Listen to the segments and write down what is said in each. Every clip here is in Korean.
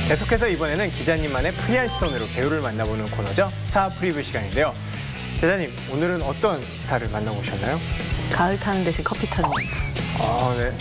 계속해서 이번에는 기자님만의 프리한 시선으로 배우를 만나보는 코너죠. 스타 프리뷰 시간인데요. 기자님, 오늘은 어떤 스타를 만나보셨나요? 가을 타는 대신 커피 타는 겁니다. 아, 네.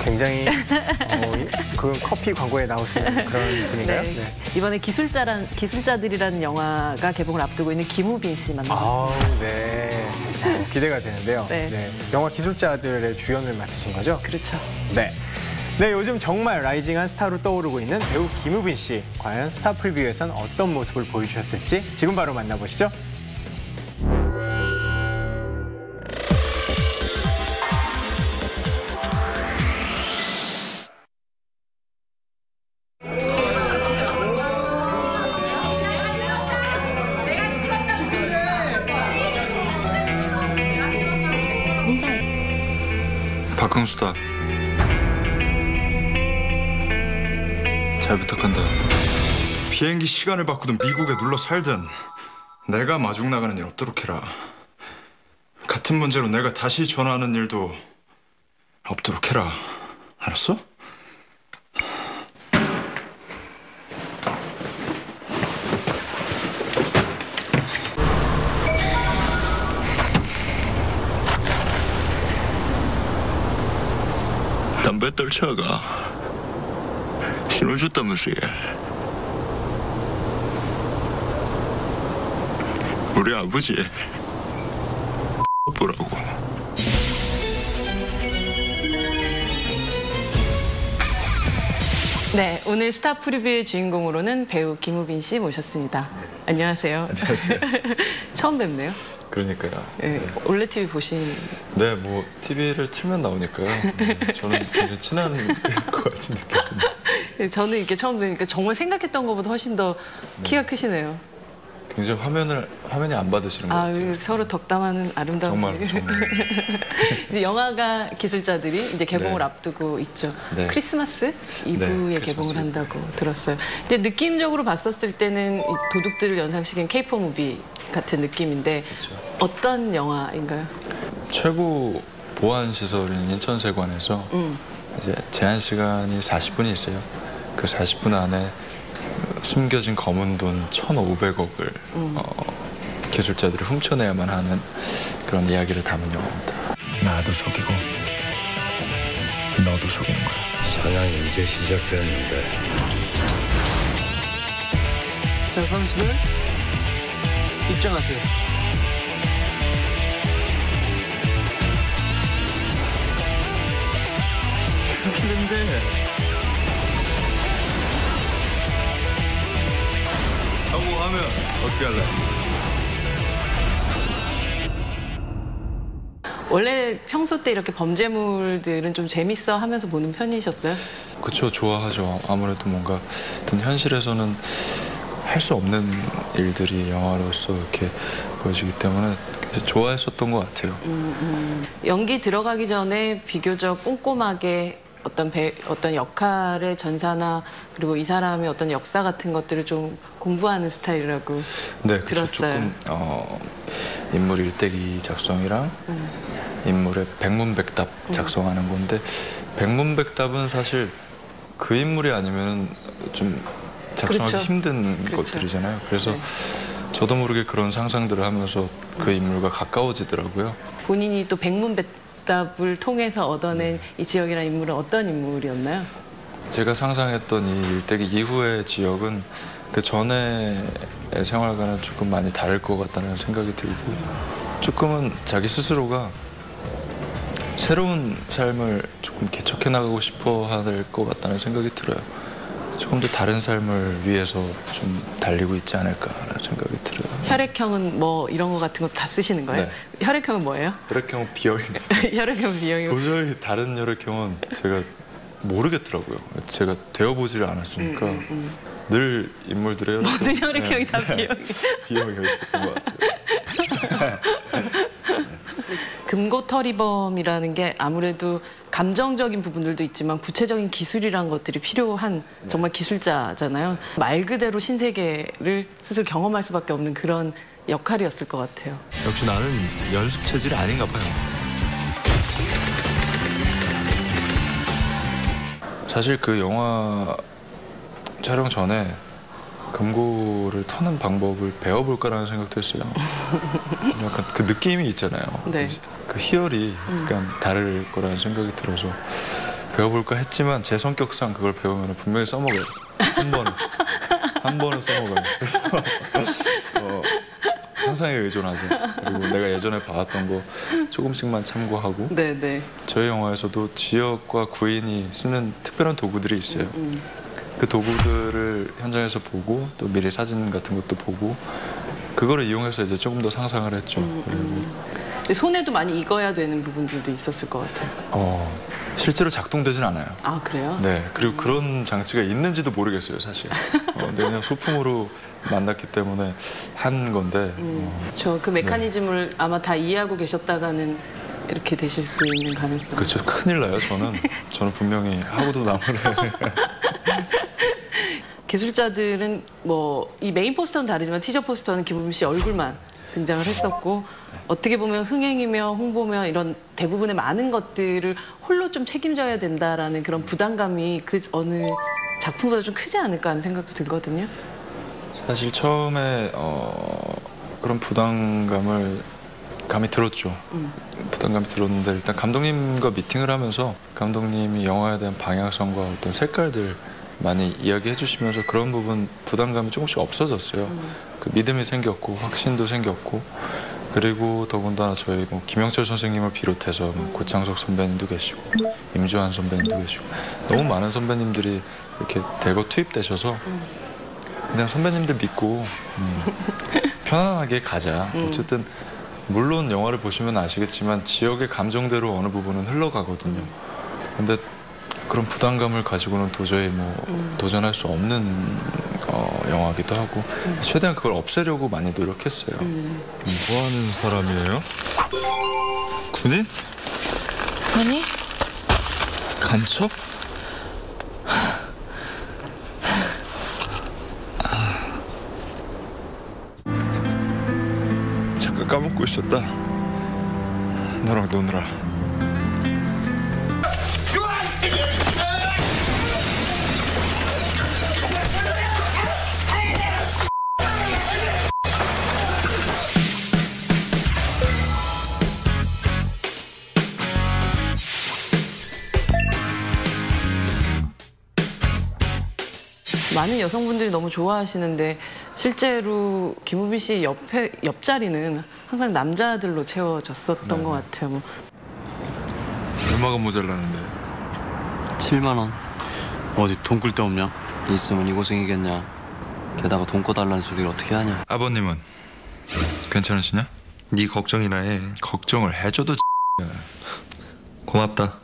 굉장히 그 커피 광고에 나오시는 그런 분인가요? 네. 네. 이번에 기술자들이라는 영화가 개봉을 앞두고 있는 김우빈 씨 만나봤습니다. 네. 기대가 되는데요. 네. 네. 영화 기술자들의 주연을 맡으신 거죠? 그렇죠. 네. 네, 요즘 정말 라이징한 스타로 떠오르고 있는 배우 김우빈 씨. 과연 스타 프리뷰에선 어떤 모습을 보여주셨을지 지금 바로 만나보시죠. 박흥수다. 잘 부탁한다. 비행기 시간을 바꾸든 미국에 눌러 살든 내가 마중 나가는 일 없도록 해라. 같은 문제로 내가 다시 전화하는 일도 없도록 해라. 알았어? 담배 떨쳐가 신호 줬다면서요. 우리 아버지 보라고. 네, 오늘 스타 프리뷰의 주인공으로는 배우 김우빈 씨 모셨습니다. 안녕하세요. 안녕하세요. 처음 뵙네요. 그러니까요. 네, 원래 TV 보신... 네, 뭐 TV를 틀면 나오니까요. 저는 굉장히 친한 것 같은 느낌입니다. 네, 저는 이렇게 처음 뵈니까 정말 생각했던 것보다 훨씬 더 키가 크시네요. 굉장히 화면이 안 받으시는 것 같아요. 서로 덕담하는 아름다운 정말. 이제 영화가 기술자들이 이제 개봉을 네. 앞두고 있죠. 네. 크리스마스 이브에 개봉을 한다고 들었어요. 근데 느낌적으로 봤었을 때는 이 도둑들을 연상시킨 K-pop 무비 같은 느낌인데 그렇죠. 어떤 영화인가요? 최고 보안 시설인 인천세관에서 이제 제한 시간이 40분이 있어요. 그 40분 안에 숨겨진 검은 돈 1,500억을 기술자들이 훔쳐내야만 하는 그런 이야기를 담은 영화입니다. 나도 속이고 너도 속이는 거야. 사냥이 이제 시작됐는데. 자, 선수들 입장하세요. 여기는데 성공하면 어떻게 할래? 원래 평소 때 이렇게 범죄물들은 좀 재밌어 하면서 보는 편이셨어요? 그쵸, 좋아하죠. 아무래도 뭔가 어떤 현실에서는 할 수 없는 일들이 영화로서 이렇게 보여지기 때문에 좋아했었던 것 같아요. 연기 들어가기 전에 비교적 꼼꼼하게 어떤 역할의 전사나 그리고 이 사람의 어떤 역사 같은 것들을 좀 공부하는 스타일이라고 네, 들었어요. 조금 인물 일대기 작성이랑 인물의 백문백답 작성하는 건데 백문백답은 사실 그 인물이 아니면 좀 작성하기 그렇죠. 힘든 그렇죠. 것들이잖아요. 그래서 네. 저도 모르게 그런 상상들을 하면서 그 인물과 가까워지더라고요. 본인이 또 백문백답을 통해서 얻어낸 이 지역이라는 인물은 어떤 인물이었나요? 제가 상상했던 이 일대기 이후의 지역은 그 전의 생활과는 조금 많이 다를 것 같다는 생각이 들고 조금은 자기 스스로가 새로운 삶을 조금 개척해 나가고 싶어 할 것 같다는 생각이 들어요. 조금 더 다른 삶을 위해서 좀 달리고 있지 않을까라는 생각이 들어요. 혈액형은 뭐 이런 거 같은 거 다 쓰시는 거예요? 네. 혈액형은 뭐예요? 혈액형 B형입니다. 혈액형 B형이고 도저히 다른 혈액형은 제가 모르겠더라고요. 제가 되어보지를 않았으니까 늘 인물들의 혈액형 모든 혈액형이 다 B형이에요. B형이었던 것 같아요. 금고털이범이라는 게 아무래도 감정적인 부분들도 있지만 구체적인 기술이란 것들이 필요한 정말 기술자잖아요. 말 그대로 신세계를 스스로 경험할 수밖에 없는 그런 역할이었을 것 같아요. 역시 나는 연습 체질이 아닌가 봐요. 사실 그 영화 촬영 전에 금고를 터는 방법을 배워볼까라는 생각도 했어요. 약간 그 느낌이 있잖아요. 네. 그 희열이 약간 다를 거라는 생각이 들어서 배워볼까 했지만 제 성격상 그걸 배우면 분명히 써먹어요. 한 번은 써먹어요. 그래서 상상에 의존하고 그리고 내가 예전에 봐왔던 거 조금씩만 참고하고 네네. 저희 영화에서도 지역과 구인이 쓰는 특별한 도구들이 있어요. 그 도구들을 현장에서 보고 또 미리 사진 같은 것도 보고 그거를 이용해서 이제 조금 더 상상을 했죠. 근데 손에도 많이 익어야 되는 부분들도 있었을 것 같아요. 실제로 작동되진 않아요. 아 그래요? 네, 그리고 그런 장치가 있는지도 모르겠어요, 사실. 근데 그냥 소품으로 만났기 때문에 한 건데. 저 그 메커니즘을 아마 다 이해하고 계셨다가는 이렇게 되실 수 있는 가능성. 그렇죠, 큰일 나요, 저는 분명히 하고도 남을 해. 기술자들은 뭐 이 메인 포스터는 다르지만 티저 포스터는 김우빈 씨 얼굴만 등장을 했었고 어떻게 보면 흥행이며 홍보며 이런 대부분의 많은 것들을 홀로 좀 책임져야 된다라는 그런 부담감이 그 어느 작품보다 좀 크지 않을까 하는 생각도 들거든요. 사실 처음에 그런 부담감이 들었죠. 부담감이 들었는데 일단 감독님과 미팅을 하면서 감독님이 영화에 대한 방향성과 어떤 색깔들 많이 이야기해 주시면서 그런 부분 부담감이 조금씩 없어졌어요. 그 믿음이 생겼고 확신도 생겼고 그리고 더군다나 저희 뭐 김영철 선생님을 비롯해서 뭐 고창석 선배님도 계시고 임주환 선배님도 계시고 너무 많은 선배님들이 이렇게 대거 투입되셔서 그냥 선배님들 믿고 편안하게 가자. 어쨌든 물론 영화를 보시면 아시겠지만 지역의 감정대로 어느 부분은 흘러가거든요. 근데 그런 부담감을 가지고는 도저히 뭐 도전할 수 없는 영화기도 하고 최대한 그걸 없애려고 많이 노력했어요. 뭐 하는 사람이에요? 군인? 아니? 간첩? 잠깐 까먹고 있었다. 너랑 노느라. 많은 여성분들이 너무 좋아하시는데 실제로 김우빈 씨 옆자리는 항상 남자들로 채워졌었던 것 같아요. 뭐. 얼마가 모자라는데? 7만 원. 어디 돈 끌 데 없냐? 있으면 이 고생이겠냐. 게다가 돈 꺼달라는 소리를 어떻게 하냐. 아버님은 괜찮으시냐? 네 걱정이나 해. 걱정을 해줘도 고맙다.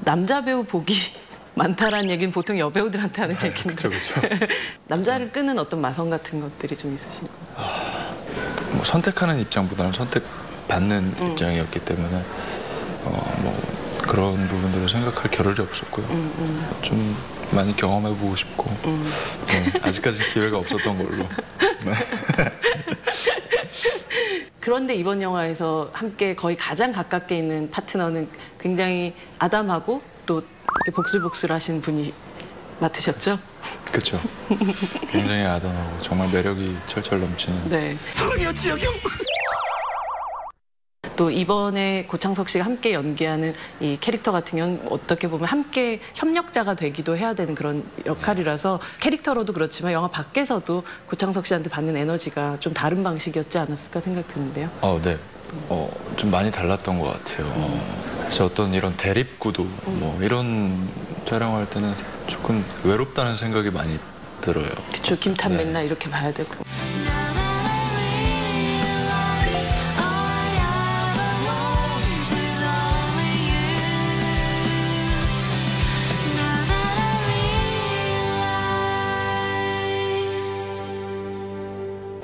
남자 배우 복이 많다라는 얘기는 보통 여배우들한테 하는 얘기인데 그렇죠. 남자를 끄는 어떤 마성 같은 것들이 좀 있으신 거예요? 뭐 선택하는 입장보다는 선택받는 입장이었기 때문에 뭐 그런 부분들을 생각할 겨를이 없었고요. 좀 많이 경험해보고 싶고 네, 아직까지 기회가 없었던 걸로. 네. 그런데 이번 영화에서 함께 거의 가장 가깝게 있는 파트너는 굉장히 아담하고 또 이렇게 복슬복슬하신 분이 맡으셨죠? 그렇죠. 굉장히 아담하고 정말 매력이 철철 넘치는. 네. 또 이번에 고창석 씨가 함께 연기하는 이 캐릭터 같은 경우는 어떻게 보면 함께 협력자가 되기도 해야 되는 그런 역할이라서 캐릭터로도 그렇지만 영화 밖에서도 고창석 씨한테 받는 에너지가 좀 다른 방식이었지 않았을까 생각 드는데요. 네. 좀 많이 달랐던 것 같아요. 그래서 어떤 이런 대립구도 뭐 이런 촬영할 때는 조금 외롭다는 생각이 많이 들어요. 그쵸, 김탄 네. 맨날 이렇게 봐야 되고.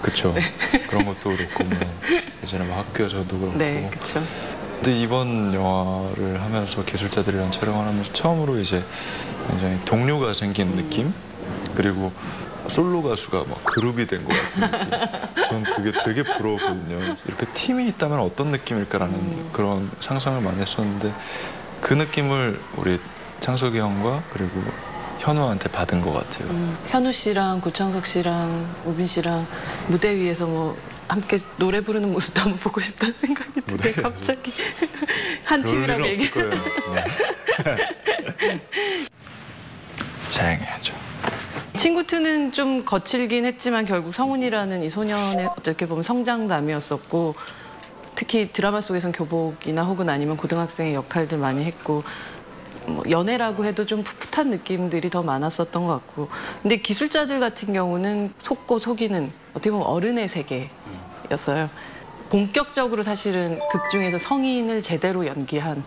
그렇죠. 그런 것도 그렇고 뭐 예전에 뭐 학교에서도 그렇고. 네, 그렇죠. 근데 이번 영화를 하면서 기술자들이랑 촬영을 하면서 처음으로 이제 굉장히 동료가 생긴 느낌? 그리고 솔로 가수가 막 그룹이 된 것 같은 느낌. 전 그게 되게 부러웠거든요. 이렇게 팀이 있다면 어떤 느낌일까라는 그런 상상을 많이 했었는데 그 느낌을 우리 창석이 형과 그리고 현우한테 받은 것 같아요. 현우 씨랑 고창석 씨랑 우빈 씨랑 무대 위에서 뭐 함께 노래 부르는 모습도 한번 보고 싶다는 생각이 드네. 갑자기 한 팀이라고 얘기해. 거예요. 네. 사양해야죠. 친구 2는 좀 거칠긴 했지만 결국 성훈이라는 이 소년의 어떻게 보면 성장담이었었고 특히 드라마 속에선 교복이나 혹은 아니면 고등학생의 역할들 많이 했고 뭐 연애라고 해도 좀 풋풋한 느낌들이 더 많았었던 것 같고 근데 기술자들 같은 경우는 속고 속이는 어떻게 보면 어른의 세계였어요. 본격적으로 사실은 극 중에서 성인을 제대로 연기한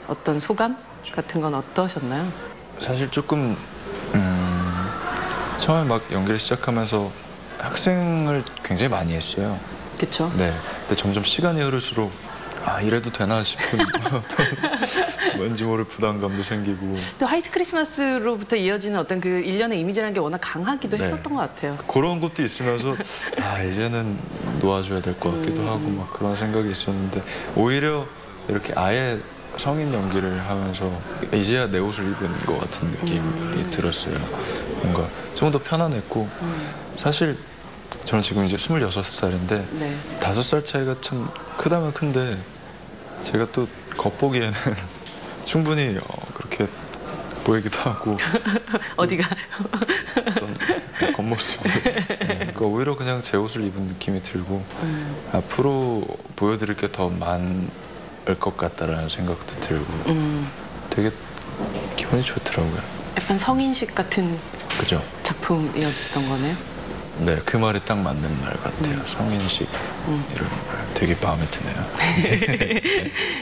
어떤 소감 같은 건 어떠셨나요? 사실 조금 처음에 막 연기를 시작하면서 학생을 굉장히 많이 했어요. 그렇죠. 네. 근데 점점 시간이 흐를수록 아 이래도 되나 싶은 어떤 왠지 모를 부담감도 생기고. 또 화이트 크리스마스로부터 이어지는 어떤 그 일련의 이미지라는 게 워낙 강하기도 네. 했었던 것 같아요. 그런 것도 있으면서 아 이제는 놓아줘야 될 것 같기도 하고 막 그런 생각이 있었는데 오히려 이렇게 아예 성인 연기를 하면서 이제야 내 옷을 입은 것 같은 느낌이 들었어요. 뭔가 좀 더 편안했고 사실 저는 지금 이제 26살인데 네. 5살 차이가 참 크다면 큰데 제가 또 겉보기에는 충분히 그렇게 보이기도 하고 어디가? 어떤 겉모습이 그러니까 오히려 그냥 제 옷을 입은 느낌이 들고 앞으로 보여드릴 게 더 많을 것 같다라는 생각도 들고 되게 기분이 좋더라고요. 약간 성인식 같은 그죠? 작품이었던 거네요. 네, 그 말이 딱 맞는 말 같아요. 성인식 이런 말 되게 마음에 드네요.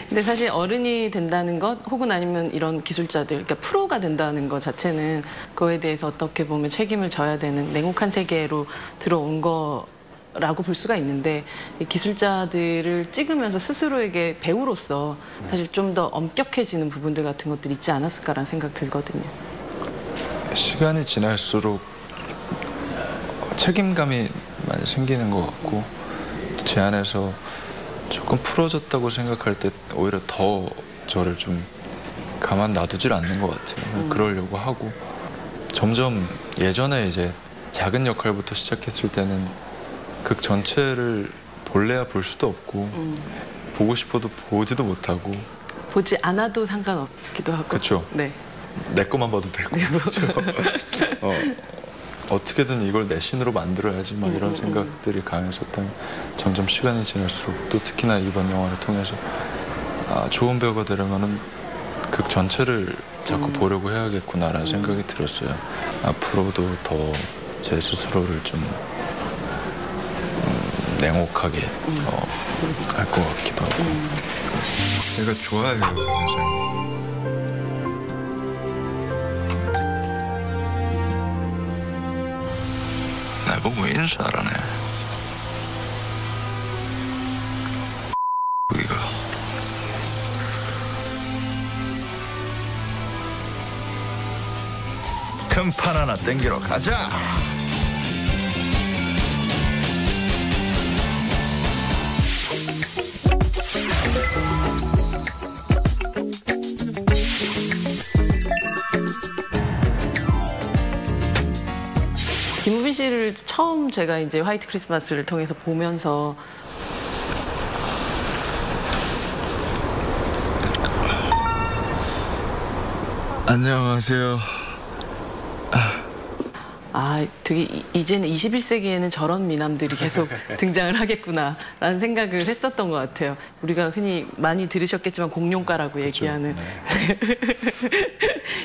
근데 사실 어른이 된다는 것 혹은 아니면 이런 기술자들, 그러니까 프로가 된다는 것 자체는 그거에 대해서 어떻게 보면 책임을 져야 되는 냉혹한 세계로 들어온 거라고 볼 수가 있는데 이 기술자들을 찍으면서 스스로에게 배우로서 사실 좀 더 엄격해지는 부분들 같은 것들이 있지 않았을까라는 생각 들거든요. 시간이 지날수록 책임감이 많이 생기는 것 같고 제 안에서 조금 풀어졌다고 생각할 때 오히려 더 저를 좀 가만 놔두질 않는 것 같아요. 그러려고 하고 점점 예전에 이제 작은 역할부터 시작했을 때는 극 전체를 볼래야 볼 수도 없고 보고 싶어도 보지도 못하고 보지 않아도 상관없기도 하고. 그렇죠. 네. 내 것만 봐도 되고 그렇죠. 어떻게든 이걸 내 신으로 만들어야지 막 이런 생각들이 강했었다면 점점 시간이 지날수록 또 특히나 이번 영화를 통해서 아, 좋은 배우가 되려면은 극 전체를 자꾸 보려고 해야겠구나라는 생각이 들었어요. 앞으로도 더 제 스스로를 좀 냉혹하게 할 것 같기도 하고. 제가 좋아해요, 굉장히. 나보고 인사하라네. 이거 큰 판 하나 땡기러 가자. 김우빈 씨를 처음 제가 이제 화이트 크리스마스를 통해서 보면서 안녕하세요. 아, 되게 이제는 21세기에는 저런 미남들이 계속 등장을 하겠구나라는 생각을 했었던 것 같아요. 우리가 흔히 많이 들으셨겠지만 공룡가라고 얘기하는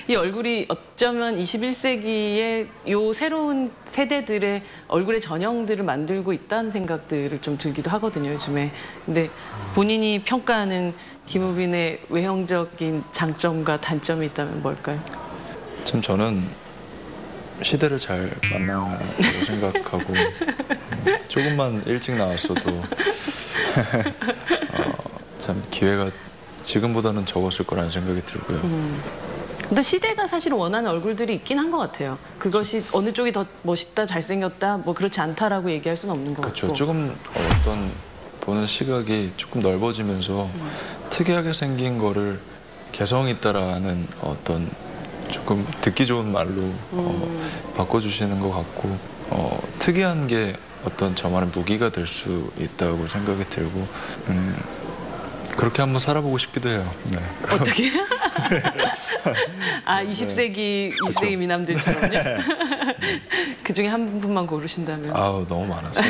이 얼굴이 어쩌면 21세기의 요 새로운 세대들의 얼굴의 전형들을 만들고 있다는 생각들을 좀 들기도 하거든요, 요즘에. 근데 본인이 평가하는 김우빈의 외형적인 장점과 단점이 있다면 뭘까요? 참 저는 시대를 잘 만나고 생각하고 조금만 일찍 나왔어도 참 기회가 지금보다는 적었을 거라는 생각이 들고요. 근데 시대가 사실 원하는 얼굴들이 있긴 한 것 같아요. 그것이 어느 쪽이 더 멋있다, 잘생겼다, 뭐 그렇지 않다라고 얘기할 수는 없는 것 그렇죠. 같고. 조금 어떤 보는 시각이 조금 넓어지면서 특이하게 생긴 거를 개성 있다라는 어떤 조금 듣기 좋은 말로 바꿔주시는 것 같고 특이한 게 어떤 저만의 무기가 될 수 있다고 생각이 들고 그렇게 한번 살아보고 싶기도 해요. 네. 어떻게? 아, 20세기, 20세기 미남들처럼요? 그 중에 한 분만 고르신다면? 아우, 너무 많아서.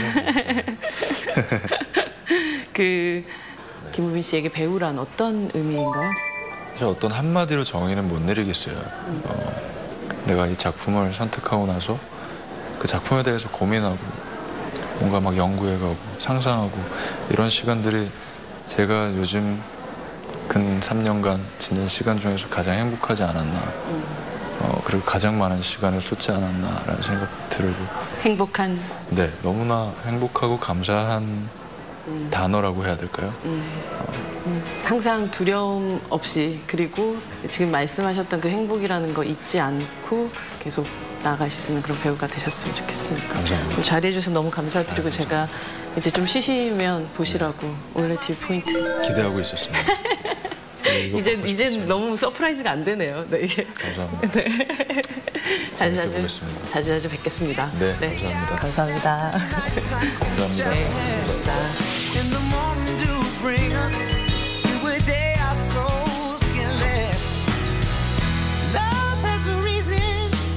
김우빈 씨에게 배우란 어떤 의미인가요? 사실 어떤 한마디로 정의는 못 내리겠어요. 내가 이 작품을 선택하고 나서 그 작품에 대해서 고민하고 뭔가 막 연구해가고 상상하고 이런 시간들이 제가 요즘 근 3년간 지낸 시간 중에서 가장 행복하지 않았나 그리고 가장 많은 시간을 쏟지 않았나라는 생각이 들고 행복한? 네, 너무나 행복하고 감사한 단어라고 해야 될까요? 항상 두려움 없이 그리고 지금 말씀하셨던 그 행복이라는 거 잊지 않고 계속 나아가실 수 있는 그런 배우가 되셨으면 좋겠습니다. 감사합니다. 잘해 주셔서 너무 감사드리고 제가 이제 좀 쉬시면 보시라고 올레 TV 포인트 기대하고 있었습니다. 이제 너무 서프라이즈가 안 되네요. 네, 이게. 감사합니다. 네. 재밌게 보겠습니다. 자주 뵙겠습니다. 네, 감사합니다. 감사합니다. 감사합니다. 네, 감사합니다. In the morning dew bring us to a day our souls can rest. Love has a reason,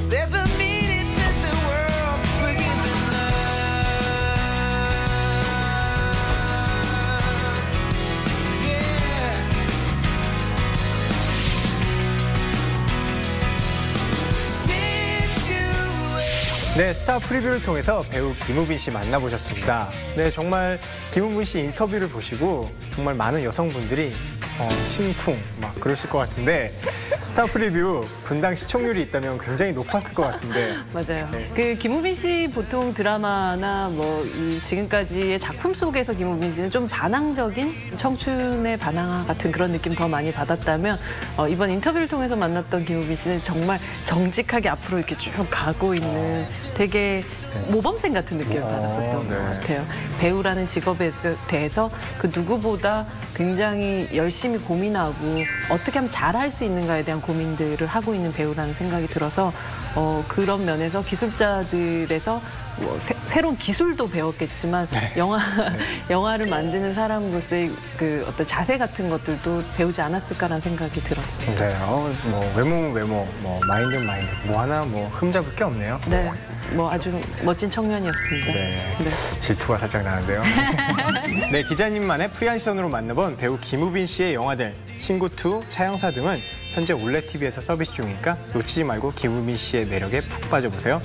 there's a meaning to the world. We're giving love. Yeah. Situation. 네, 스타 프리뷰를 통해서 배우 김우빈 씨 만나보셨습니다. 네, 정말 김우빈 씨 인터뷰를 보시고 정말 많은 여성분들이 심쿵 막 그러실 것 같은데 스타 프리뷰 분당 시청률이 있다면 굉장히 높았을 것 같은데. 맞아요. 네. 그 김우빈 씨 보통 드라마나 뭐 이 지금까지의 작품 속에서 김우빈 씨는 좀 반항적인 청춘의 반항아 같은 그런 느낌 더 많이 받았다면 이번 인터뷰를 통해서 만났던 김우빈 씨는 정말 정직하게 앞으로 이렇게 쭉 가고 있는 되게 모범생 같은 느낌을 받았었던 네. 것 같아요. 배우라는 직업에 대해서 그 누구보다 굉장히 열심히 고민하고 어떻게 하면 잘할 수 있는가에 대한 고민들을 하고 있는 배우라는 생각이 들어서 그런 면에서 기술자들에서 뭐 새로운 기술도 배웠겠지만 영화를 만드는 사람으로서의 그 어떤 자세 같은 것들도 배우지 않았을까라는 생각이 들었어요. 네, 뭐 외모, 뭐 마인드, 뭐 하나 뭐 흠잡을 게 없네요. 네, 뭐 아주 멋진 청년이었습니다. 네. 네. 질투가 살짝 나는데요. 네, 기자님만의 프리한 시선으로 만나본 배우 김우빈 씨의 영화들 신구2, 차영사 등은 현재 올레 TV에서 서비스 중이니까 놓치지 말고 김우빈 씨의 매력에 푹 빠져보세요.